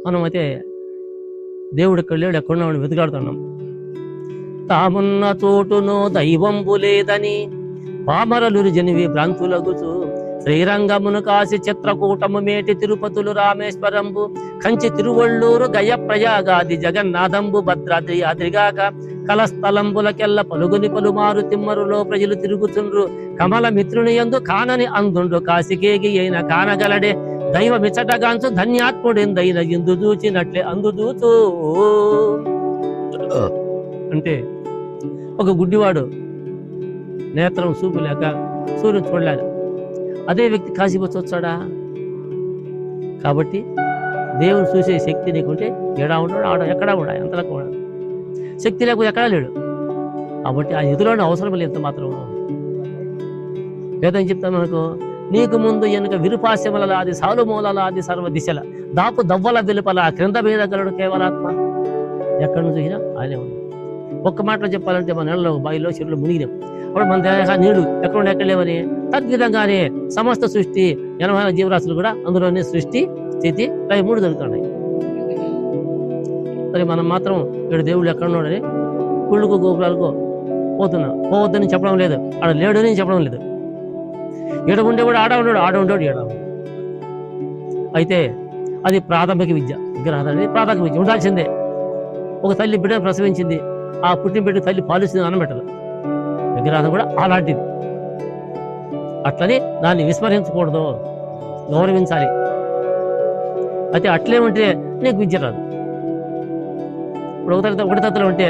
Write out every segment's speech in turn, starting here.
మనమైతే దేవుడు ఎక్కడ లేడు, ఎక్కడున్నామని వెతుకాడుతున్నాం. తామున్న చోటును దైవంబు లేదని పామరలురు జనివి భ్రాంతులగుచు శ్రీరంగమును కాసి చిత్రకూటము మేటి తిరుపతులు రామేశ్వరంబు కంచి తిరువళ్ళూరు గయ ప్రయాగాది జగన్నాథంబు భద్రాద్రి అద్రిగాక కలస్థలంబులకెల్ల పలుగుని పలుమారు తిమ్మరులో ప్రజలు తిరుగుచుండ్రు కమల మిత్రుని యందు కానని అందుండు కాశికేగి అయిన కానగలడే దైవ మిచ్చటగాంచు ధన్యాత్ముడెందైన ఇందు చూచినట్లే అందు చూచు. అంటే ఒక గుడ్డివాడు నేత్రం చూపు లేక సూర్యుని చూడలేక అదే వ్యక్తి కాశీపోతే వచ్చాడా? కాబట్టి దేవుడు చూసే శక్తి నీకుంటే ఎడా ఉంటాడు, ఆడ ఎక్కడా ఉండా, ఎంతలకు ఉండా. శక్తి లేకపోతే ఎక్కడా లేడు. కాబట్టి ఆ ఎదురుని అవసరం లేదు ఎంత మాత్రం. వేదం చెప్తాను మనకు, నీకు ముందు వెనుక విరుపాశ్యములలాది సాలుమూలలాది సర్వ దిశల దాపు దవ్వల వెలుపల క్రింద మీద గలడు కేవలాత్మ. ఎక్కడి నుంచి చూసినా ఆయనే ఉన్నాడు. ఒక్క మాటలో చెప్పాలంటే మన నెలలో బావిలో చెరువులో మునిగినాం. అప్పుడు మన దేహ నీడు ఎక్కడ ఎక్కడ లేవని తద్విధంగానే సమస్త సృష్టి 80 జీవరాశులు కూడా అందులోనే సృష్టి స్థితి లయ 3 జరుగుతున్నాయి. మరి మనం మాత్రం ఇక్కడ దేవుళ్ళు ఎక్కడ ఉన్నాడని గుళ్ళకు గోపురాలకు పోతున్నాం. పోవద్దని చెప్పడం లేదు, ఆడ లేడని చెప్పడం లేదు. ఈడ ఉండేవాడు ఆడ ఉన్నాడు, ఆడ ఉండేవాడు ఈడ. అయితే అది ప్రాథమిక విద్య. విగ్రహాలు అనేది ప్రాథమిక విద్య ఉండాల్సిందే. ఒక తల్లి బిడ్డను ప్రసవించింది, ఆ పుట్టిన బిడ్డ తల్లి పాలిస్తుంది, అన్నం పెట్టదు. విగ్రహం కూడా అలాంటిది. అట్లని దాన్ని విస్మరించకూడదు, గౌరవించాలి. అయితే అట్లే ఉంటే నీకు విద్య రాదు. ఇప్పుడు ఒకటి తరగతిలో ఉంటే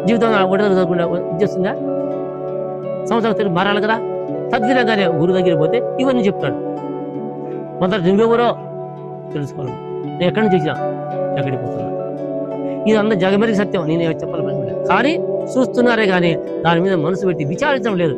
జీవితంలో ఒకటి తరగతి చదువుకుంటే విద్య వస్తుందా? సంవత్సరం తిరిగి మారాలి కదా. తద్విధంగానే గురువు దగ్గరికి పోతే ఇవన్నీ చెప్తాడు. మొదట నువ్వెవరో తెలుసుకోవాలి. నేను ఎక్కడి నుంచి వచ్చినా, ఎక్కడికి పోతున్నా, ఇది అందరూ జగమెరిగి సత్యం. నేను చెప్పాలి కానీ చూస్తున్నారే కానీ దాని మీద మనసు పెట్టి విచారించడం లేదు.